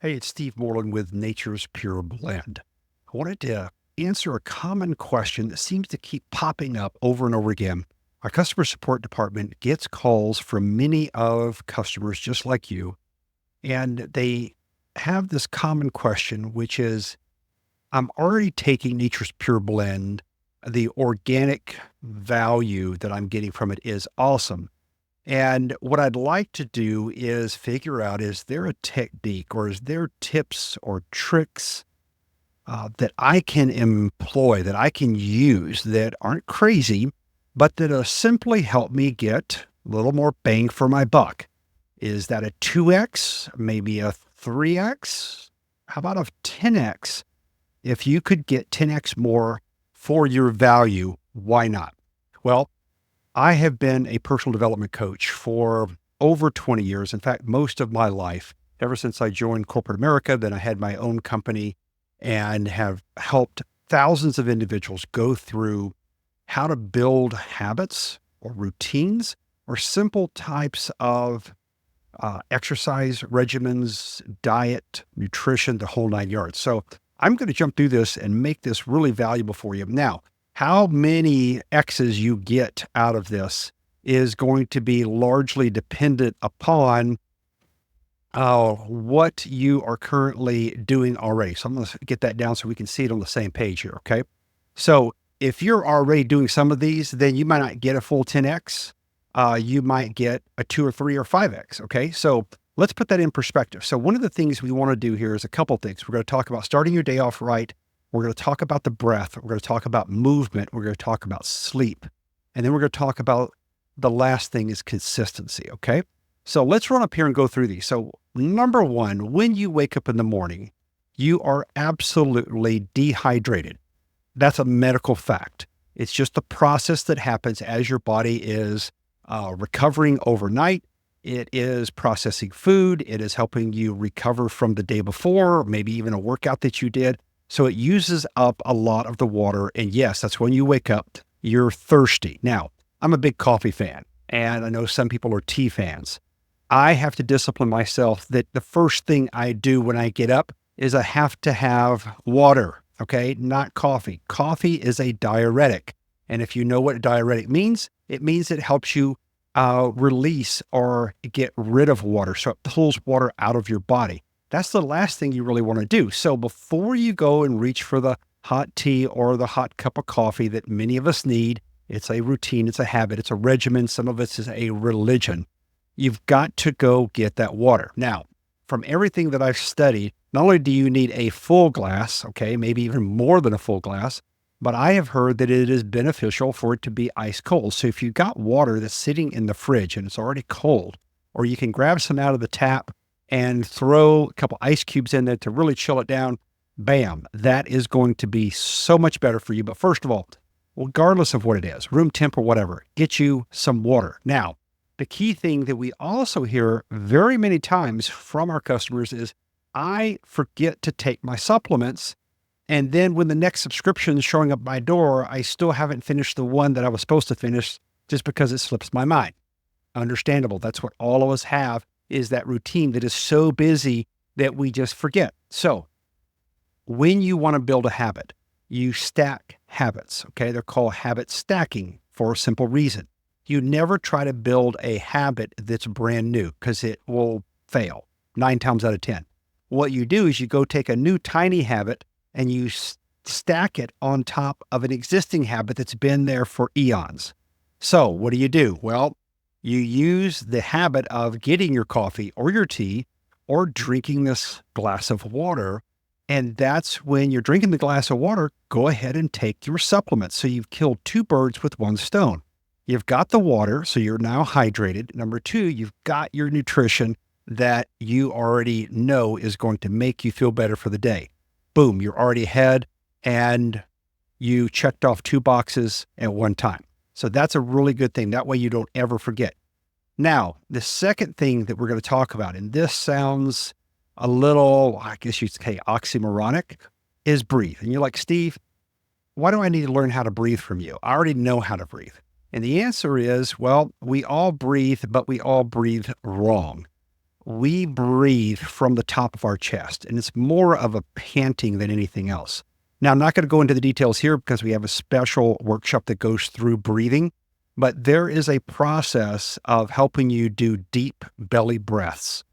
Hey, it's Steve Moreland with Nature's Pure Blend. I wanted to answer a common question that seems to keep popping up over and over again. Our customer support department gets calls from many of customers just like you, and they have this common question, which is I'm already taking Nature's Pure Blend. The organic value that I'm getting from it is awesome. And what I'd like to do is figure out, is there a technique or is there tips or tricks that I can employ, that I can use that aren't crazy, but that'll simply help me get a little more bang for my buck? Is that a 2x, maybe a 3x? How about a 10x? If you could get 10x more for your value, why not? Well, I have been a personal development coach for over 20 years. In fact, most of my life, ever since I joined corporate America, then I had my own company and have helped thousands of individuals go through how to build habits or routines or simple types of exercise regimens, diet, nutrition, the whole nine yards. So I'm going to jump through this and make this really valuable for you. Now, how many X's you get out of this is going to be largely dependent upon what you are currently doing already. So I'm going to get that down so we can see it on the same page here. Okay. So if you're already doing some of these, then you might not get a full 10X. You might get a 2 or 3 or 5X. Okay. So let's put that in perspective. So one of the things we want to do here is a couple things. We're going to talk about starting your day off right. We're going to talk about the breath. We're going to talk about movement. We're going to talk about sleep. And then we're going to talk about the last thing is consistency. Okay. So let's run up here and go through these. So number one, when you wake up in the morning, you are absolutely dehydrated. That's a medical fact. It's just the process that happens as your body is recovering overnight. It is processing food. It is helping you recover from the day before, maybe even a workout that you did. So it uses up a lot of the water. And yes, that's when you wake up, you're thirsty. Now, I'm a big coffee fan, and I know some people are tea fans. I have to discipline myself that the first thing I do when I get up is I have to have water, okay? Not coffee. Coffee is a diuretic. And if you know what a diuretic means, it means it helps you release or get rid of water. So it pulls water out of your body. That's the last thing you really want to do. So before you go and reach for the hot tea or the hot cup of coffee that many of us need, it's a routine, it's a habit, it's a regimen. Some of us is a religion. You've got to go get that water. Now, from everything that I've studied, not only do you need a full glass, okay, maybe even more than a full glass, but I have heard that it is beneficial for it to be ice cold. So if you've got water that's sitting in the fridge and it's already cold, or you can grab some out of the tap and throw a couple ice cubes in there to really chill it down, bam, that is going to be so much better for you. But first of all, regardless of what it is, room temp or whatever, get you some water. Now, the key thing that we also hear very many times from our customers is, I forget to take my supplements. And then when the next subscription is showing up my door, I still haven't finished the one that I was supposed to finish just because it slips my mind. Understandable. That's what all of us have, is that routine that is so busy that we just forget. So when you want to build a habit, you stack habits. Okay. They're called habit stacking for a simple reason. You never try to build a habit that's brand new because it will fail 9 times out of 10. What you do is you go take a new tiny habit and you stack it on top of an existing habit that's been there for eons. So what do? Well, you use the habit of getting your coffee or your tea or drinking this glass of water. And that's when you're drinking the glass of water, go ahead and take your supplements. So you've killed 2 birds with 1 stone. You've got the water, so you're now hydrated. Number 2, you've got your nutrition that you already know is going to make you feel better for the day. Boom, you're already ahead and you checked off 2 boxes at one time. So that's a really good thing. That way you don't ever forget. Now, the second thing that we're going to talk about, and this sounds a little, I guess you'd say oxymoronic, is breathe. And you're like, Steve, why do I need to learn how to breathe from you? I already know how to breathe. And the answer is, well, we all breathe, but we all breathe wrong. we breathe from the top of our chest, and it's more of a panting than anything else. Now, I'm not going to go into the details here because we have a special workshop that goes through breathing, but there is a process of helping you do deep belly breaths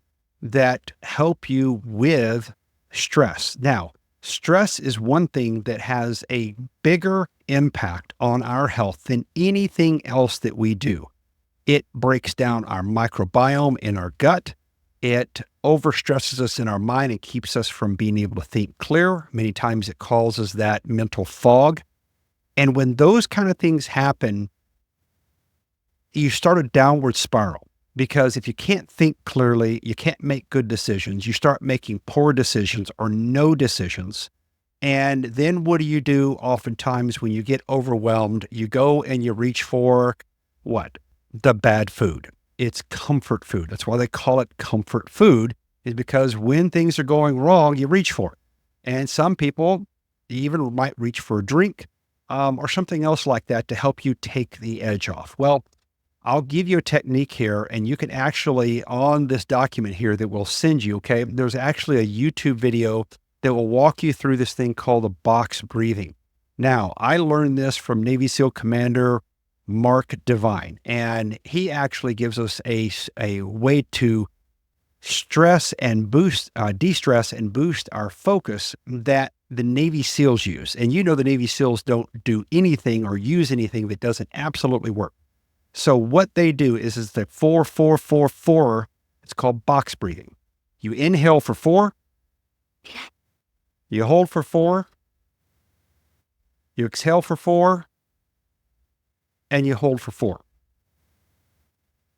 that help you with stress. Now, stress is one thing that has a bigger impact on our health than anything else that we do. It breaks down our microbiome in our gut. It overstresses us in our mind and keeps us from being able to think clear. Many times it causes that mental fog. And when those kind of things happen, you start a downward spiral, because if you can't think clearly, you can't make good decisions. You start making poor decisions or no decisions. And then what do? Oftentimes when you get overwhelmed, you go and you reach for what? The bad food. It's comfort food. That's why they call it comfort food, is because when things are going wrong, you reach for it. And some people even might reach for a drink or something else like that to help you take the edge off. Well, I'll give you a technique here, and you can actually, on this document here that we'll send you, okay, there's actually a YouTube video that will walk you through this thing called the box breathing. Now, I learned this from Navy SEAL Commander Mark Devine, and he actually gives us a way to stress and boost, de-stress and boost our focus that the Navy SEALs use. And you know the Navy SEALs don't do anything or use anything that doesn't absolutely work. So what they do is the 4-4-4-4. It's called box breathing. You inhale for 4, you hold for 4, you exhale for 4, and you hold for 4.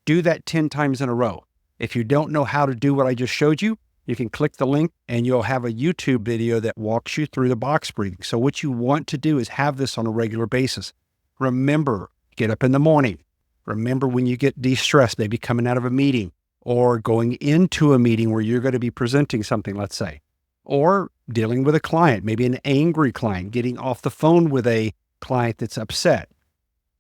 Do that 10 times in a row. If you don't know how to do what I just showed you, you can click the link and you'll have a YouTube video that walks you through the box breathing. So what you want to do is have this on a regular basis. Remember, get up in the morning. Remember when you get de-stressed, maybe coming out of a meeting or going into a meeting where you're going to be presenting something, let's say, or dealing with a client, maybe an angry client, getting off the phone with a client that's upset,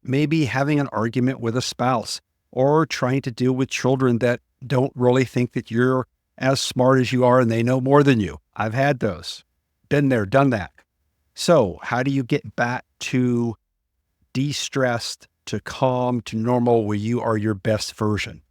maybe having an argument with a spouse, or trying to deal with children that don't really think that you're as smart as you are and they know more than you. I've had those, been there, done that. So how do you get back to de-stressed, to calm, to normal, where you are your best version?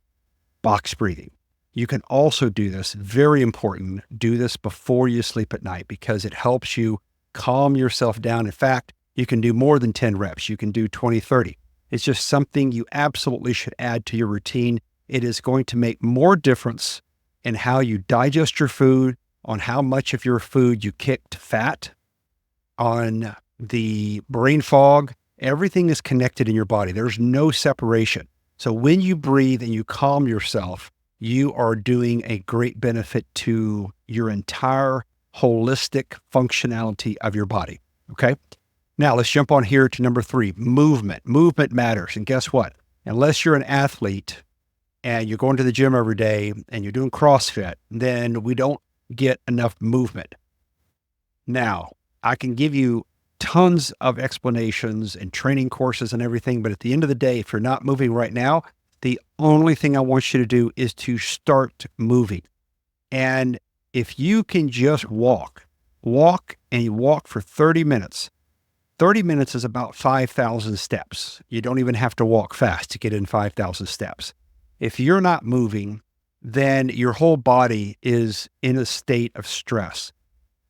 Box breathing. You can also do this, very important, do this before you sleep at night because it helps you calm yourself down. In fact, you can do more than 10 reps. You can do 20, 30. It's just something you absolutely should add to your routine. It is going to make more difference in how you digest your food, on how much of your food you kick to fat, on the brain fog. Everything is connected in your body. There's no separation. So when you breathe and you calm yourself, you are doing a great benefit to your entire holistic functionality of your body. Okay. Now let's jump on here to number 3, movement. Movement matters. And guess what? Unless you're an athlete and you're going to the gym every day and you're doing CrossFit, then we don't get enough movement. Now, I can give you tons of explanations and training courses and everything, but at the end of the day, if you're not moving right now, the only thing I want you to do is to start moving. And if you can just walk and you walk for 30 minutes, 30 minutes is about 5,000 steps. You don't even have to walk fast to get in 5,000 steps. If you're not moving, then your whole body is in a state of stress.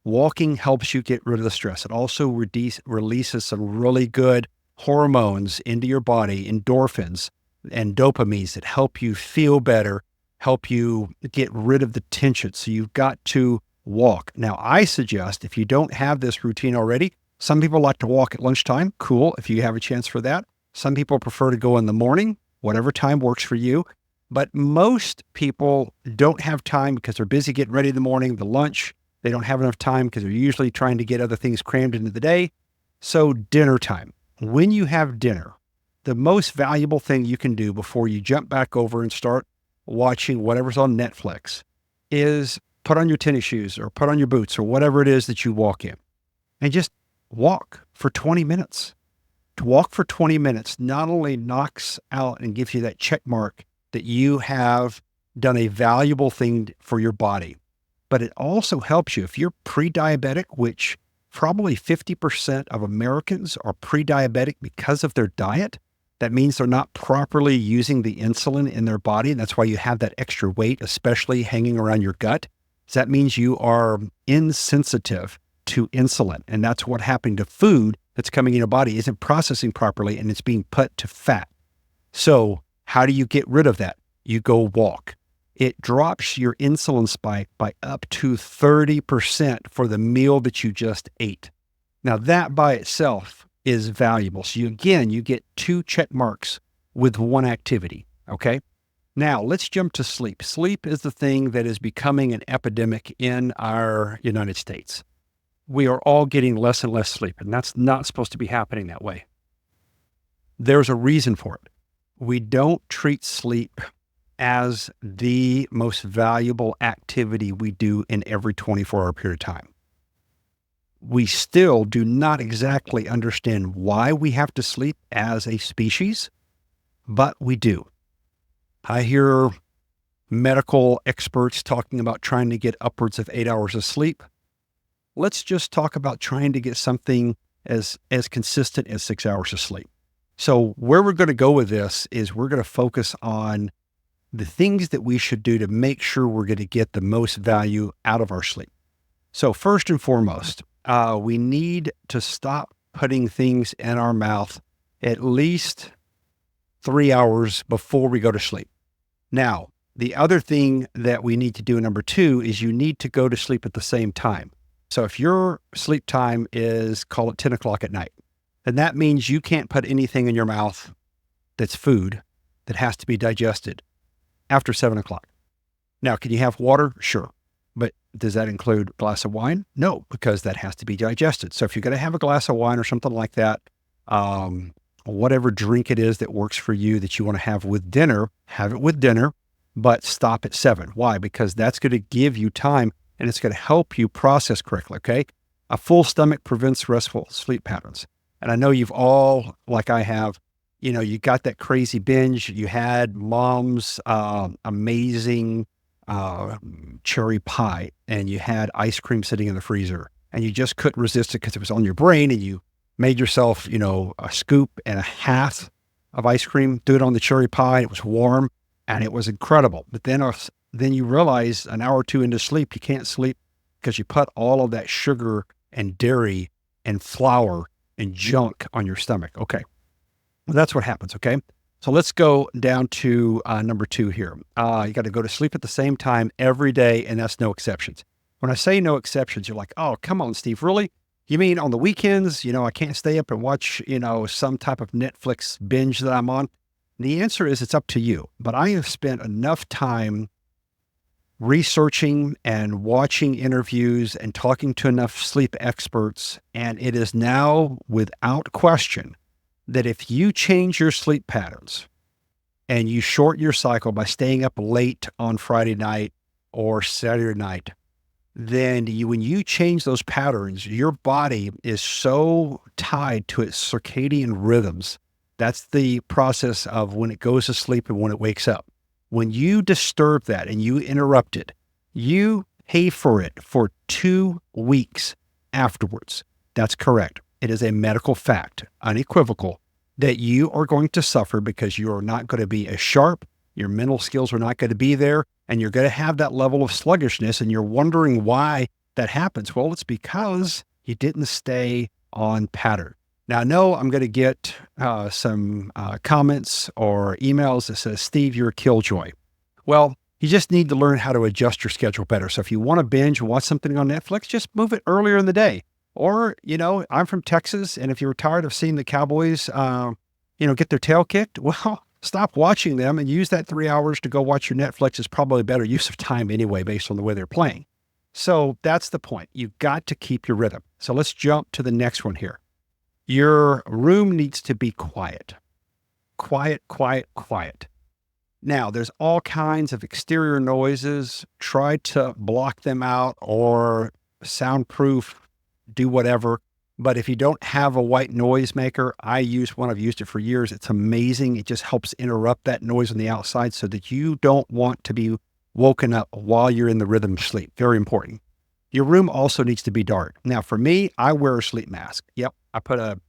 Walking helps you get rid of the stress. It also releases some really good hormones into your body, endorphins and dopamines that help you feel better, help you get rid of the tension. So you've got to walk. Now, I suggest if you don't have this routine already, some people like to walk at lunchtime. Cool, if you have a chance for that. Some people prefer to go in the morning, whatever time works for you. But most people don't have time because they're busy getting ready in the morning, the lunch. They don't have enough time because they're usually trying to get other things crammed into the day. So dinner time. When you have dinner, the most valuable thing you can do before you jump back over and start watching whatever's on Netflix is put on your tennis shoes or put on your boots or whatever it is that you walk in and just walk for 20 minutes. To walk for 20 minutes not only knocks out and gives you that check mark that you have done a valuable thing for your body. But it also helps you if you're pre-diabetic, which probably 50% of Americans are pre-diabetic because of their diet. That means they're not properly using the insulin in their body. And that's why you have that extra weight, especially hanging around your gut. So that means you are insensitive to insulin. And that's what happened to food that's coming in your body isn't processing properly and it's being put to fat. So how do you get rid of that? You go walk. It drops your insulin spike by up to 30% for the meal that you just ate. Now that by itself is valuable. So you get 2 check marks with one activity. Okay. Now let's jump to sleep. Sleep is the thing that is becoming an epidemic in our United States. We are all getting less and less sleep, and that's not supposed to be happening that way. There's a reason for it. We don't treat sleep as the most valuable activity we do in every 24-hour period of time. We still do not exactly understand why we have to sleep as a species, but we do. I hear medical experts talking about trying to get upwards of 8 hours of sleep. Let's just talk about trying to get something as consistent as 6 hours of sleep. So where we're going to go with this is we're going to focus on the things that we should do to make sure we're going to get the most value out of our sleep. So first and foremost, we need to stop putting things in our mouth at least 3 hours before we go to sleep. Now, the other thing that we need to do, number 2, is you need to go to sleep at the same time. So if your sleep time is, call it 10 o'clock at night, then that means you can't put anything in your mouth that's food that has to be digested after 7 o'clock. Now, can you have water? Sure. But does that include a glass of wine? No, because that has to be digested. So if you're going to have a glass of wine or something like that, whatever drink it is that works for you that you want to have with dinner, have it with dinner, but stop at 7. Why? Because that's going to give you time and it's going to help you process correctly, okay? A full stomach prevents restful sleep patterns. And I know you've all, like I have, you got that crazy binge. You had mom's amazing cherry pie and you had ice cream sitting in the freezer and you just couldn't resist it because it was on your brain and you made yourself, a scoop and a half of ice cream, threw it on the cherry pie. It was warm and it was incredible. But then you realize an hour or 2 into sleep, you can't sleep because you put all of that sugar and dairy and flour and junk on your stomach. Okay. Well, that's what happens. Okay. So let's go down to number 2 here. You got to go to sleep at the same time every day, and that's no exceptions. When I say no exceptions, you're like, oh, come on, Steve, really? You mean on the weekends, I can't stay up and watch, some type of Netflix binge that I'm on? The answer is it's up to you. But I have spent enough time researching and watching interviews and talking to enough sleep experts, and it is now without question that if you change your sleep patterns and you shorten your cycle by staying up late on Friday night or Saturday night, then when you change those patterns, your body is so tied to its circadian rhythms. That's the process of when it goes to sleep and when it wakes up. When you disturb that and you interrupt it, you pay for it for 2 weeks afterwards. That's correct. It is a medical fact, unequivocal, that you are going to suffer because you are not going to be as sharp. Your mental skills are not going to be there, and you're going to have that level of sluggishness, and you're wondering why that happens. Well, it's because you didn't stay on pattern. Now, I know I'm going to get some comments or emails that says, Steve, you're a killjoy. Well, you just need to learn how to adjust your schedule better. So if you want to binge and watch something on Netflix, just move it earlier in the day. Or, I'm from Texas, and if you're tired of seeing the Cowboys, get their tail kicked, well, stop watching them and use that 3 hours to go watch your Netflix is probably a better use of time anyway, based on the way they're playing. So that's the point. You've got to keep your rhythm. So let's jump to the next one here. Your room needs to be quiet. Quiet, quiet, quiet. Now, there's all kinds of exterior noises. Try to block them out or soundproof, do whatever. But if you don't have a white noise maker, I use one. I've used it for years. It's amazing. It just helps interrupt that noise on the outside so that you don't want to be woken up while you're in the rhythm of sleep. Very important. Your room also needs to be dark. Now, for me, I wear a sleep mask. Yep, I put a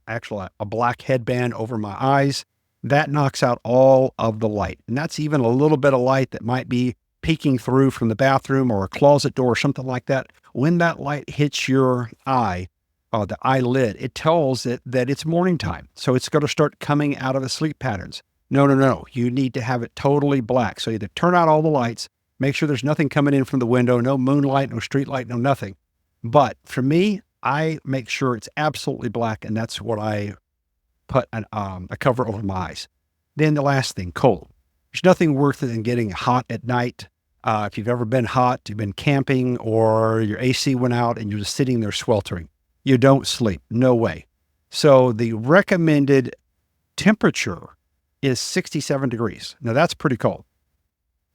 black headband over my eyes. That knocks out all of the light, and that's even a little bit of light that might be peeking through from the bathroom or a closet door or something like that. When that light hits your eye, the eyelid, it tells it that it's morning time. So it's going to start coming out of the sleep patterns. No, no, no. You need to have it totally black. So either turn out all the lights, make sure there's nothing coming in from the window, no moonlight, no street light, no nothing. But for me, I make sure it's absolutely black, and that's what I put a cover over my eyes. Then the last thing, cold. There's nothing worse than getting hot at night. If you've ever been hot, you've been camping, or your AC went out and you're just sitting there sweltering. You don't sleep. No way. So the recommended temperature is 67 degrees. Now that's pretty cold.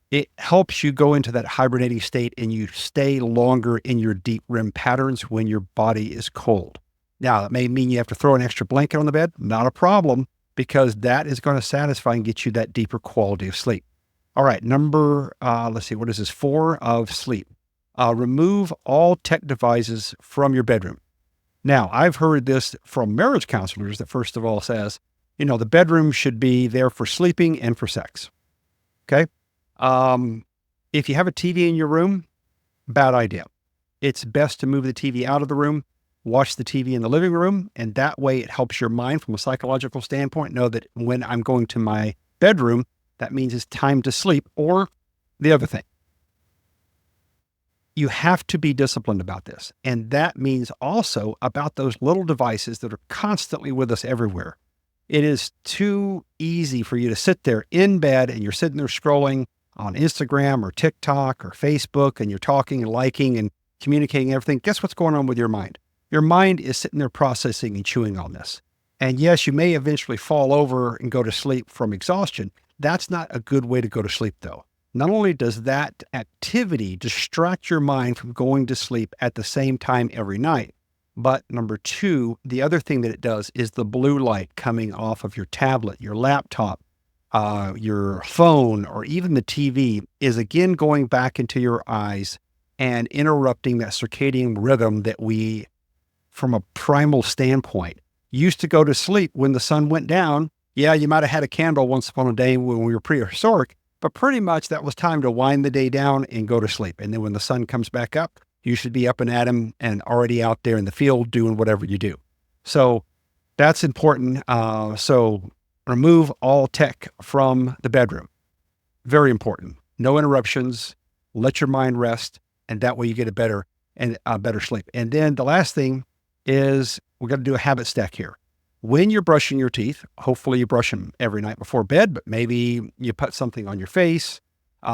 It helps you go into that hibernating state and you stay longer in your deep REM patterns when your body is cold. Now, that may mean you have to throw an extra blanket on the bed. Not a problem, because that is going to satisfy and get you that deeper quality of sleep. All right, let's see, what is this? 4 of sleep. Remove all tech devices from your bedroom. Now, I've heard this from marriage counselors that first of all says, the bedroom should be there for sleeping and for sex. Okay. If you have a TV in your room, bad idea. It's best to move the TV out of the room, watch the TV in the living room, and that way it helps your mind from a psychological standpoint know that when I'm going to my bedroom, that means it's time to sleep. Or the other thing, you have to be disciplined about this. And that means also about those little devices that are constantly with us everywhere. It is too easy for you to sit there in bed and you're sitting there scrolling on Instagram or TikTok or Facebook, and you're talking and liking and communicating everything. Guess what's going on with your mind? Your mind is sitting there processing and chewing on this. And yes, you may eventually fall over and go to sleep from exhaustion. That's not a good way to go to sleep, though. Not only does that activity distract your mind from going to sleep at the same time every night, but number 2, the other thing that it does is the blue light coming off of your tablet, your laptop, your phone, or even the TV is again going back into your eyes and interrupting that circadian rhythm that we, from a primal standpoint, used to go to sleep when the sun went down. Yeah, you might have had a candle once upon a day when we were prehistoric, but pretty much that was time to wind the day down and go to sleep. And then when the sun comes back up, you should be up and at 'em and already out there in the field doing whatever you do. So that's important. So remove all tech from the bedroom. Very important. No interruptions. Let your mind rest, and that way you get a better sleep. And then the last thing is we're going to do a habit stack here. When you're brushing your teeth, hopefully you brush them every night before bed, but maybe you put something on your face.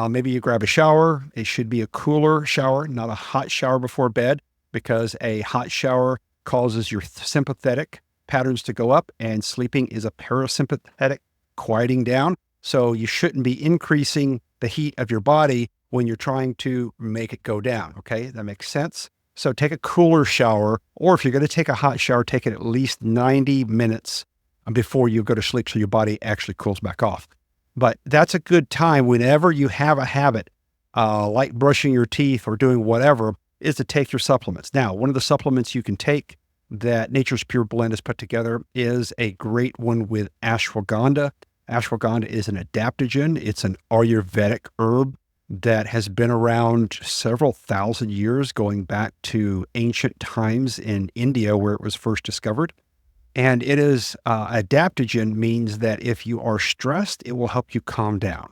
Maybe you grab a shower. It should be a cooler shower, not a hot shower before bed, because a hot shower causes your sympathetic patterns to go up, and sleeping is a parasympathetic quieting down. So you shouldn't be increasing the heat of your body when you're trying to make it go down. Okay, that makes sense. So take a cooler shower, or if you're going to take a hot shower, take it at least 90 minutes before you go to sleep so your body actually cools back off. But that's a good time whenever you have a habit, like brushing your teeth or doing whatever, is to take your supplements. Now, one of the supplements you can take that Nature's Pure Blend has put together is a great one with ashwagandha. Ashwagandha is an adaptogen. It's an Ayurvedic herb that has been around several thousand years, going back to ancient times in India where it was first discovered. And it is adaptogen, means that if you are stressed, it will help you calm down.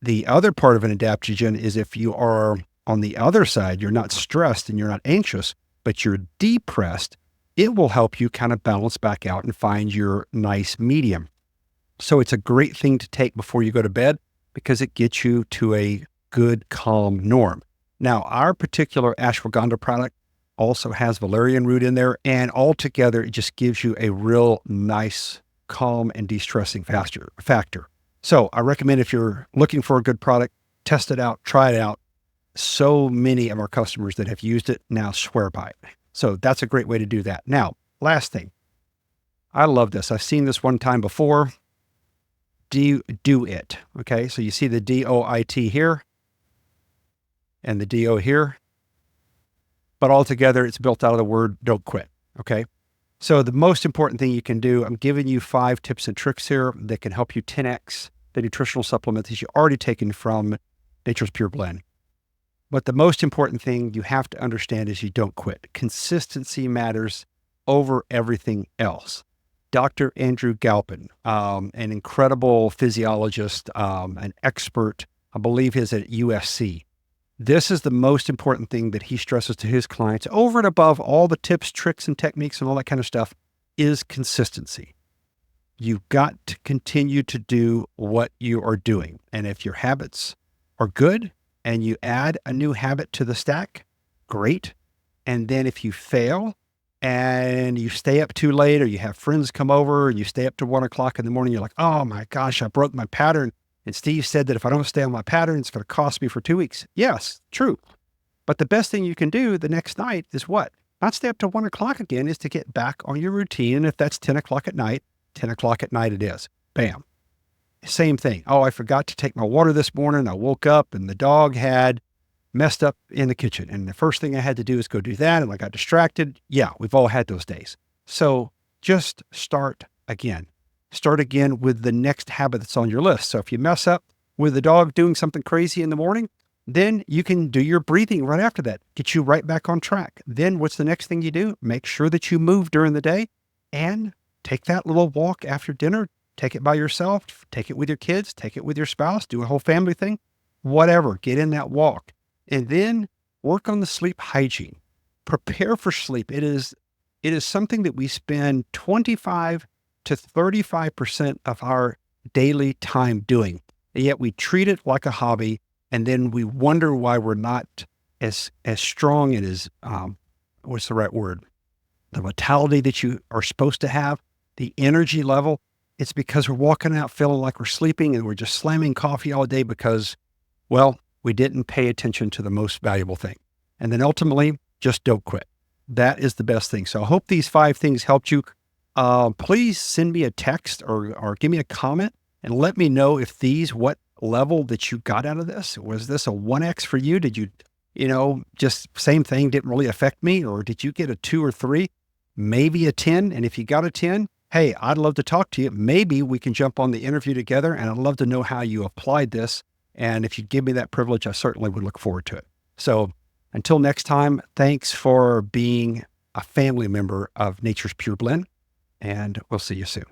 The other part of an adaptogen is if you are on the other side, you're not stressed and you're not anxious, but you're depressed, it will help you kind of balance back out and find your nice medium. So it's a great thing to take before you go to bed because it gets you to a good, calm norm. Now, our particular ashwagandha product also has valerian root in there, and altogether, it just gives you a real nice, calm, and de-stressing factor. So I recommend, if you're looking for a good product, test it out, try it out. So many of our customers that have used it now swear by it. So that's a great way to do that. Now, last thing. I love this. I've seen this one time before. Do it. Okay. So you see the DOIT here and the DO here, but altogether it's built out of the word don't quit. Okay. So the most important thing you can do, I'm giving you 5 tips and tricks here that can help you 10x the nutritional supplements that you've already taken from Nature's Pure Blend. But the most important thing you have to understand is you don't quit. Consistency matters over everything else. Dr. Andrew Galpin, an incredible physiologist, an expert, I believe he's at USC. This is the most important thing that he stresses to his clients over and above all the tips, tricks, and techniques and all that kind of stuff is consistency. You've got to continue to do what you are doing. And if your habits are good and you add a new habit to the stack, great. And then if you fail and you stay up too late or you have friends come over and you stay up to 1 o'clock in the morning, you're like, oh my gosh, I broke my pattern. And Steve said that if I don't stay on my pattern, it's going to cost me for 2 weeks. Yes, true. But the best thing you can do the next night is what? Not stay up to 1 o'clock again, is to get back on your routine. And if that's 10 o'clock at night, 10 o'clock at night it is. Bam. Same thing. Oh, I forgot to take my water this morning. I woke up and the dog had messed up in the kitchen. And the first thing I had to do is go do that. And I got distracted. Yeah, we've all had those days. So just start again. Start again with the next habit that's on your list. So if you mess up with the dog doing something crazy in the morning, then you can do your breathing right after that. Get you right back on track. Then what's the next thing you do? Make sure that you move during the day and take that little walk after dinner. Take it by yourself, take it with your kids, take it with your spouse, do a whole family thing, whatever, get in that walk. And then work on the sleep hygiene. Prepare for sleep. It is something that we spend 25 to 35% of our daily time doing. And yet we treat it like a hobby. And then we wonder why we're not as strong and as, what's the right word? The vitality that you are supposed to have, the energy level. It's because we're walking out feeling like we're sleeping and we're just slamming coffee all day because, well, we didn't pay attention to the most valuable thing. And then ultimately, just don't quit. That is the best thing. So I hope these 5 things helped you. Please send me a text or give me a comment and let me know if what level that you got out of this. Was this a 1X for you? Did you, just same thing, didn't really affect me? Or did you get a 2 or 3, maybe a 10? And if you got a 10, hey, I'd love to talk to you. Maybe we can jump on the interview together, and I'd love to know how you applied this. And if you give me that privilege, I certainly would look forward to it. So until next time, thanks for being a family member of Nature's Pure Blend, and we'll see you soon.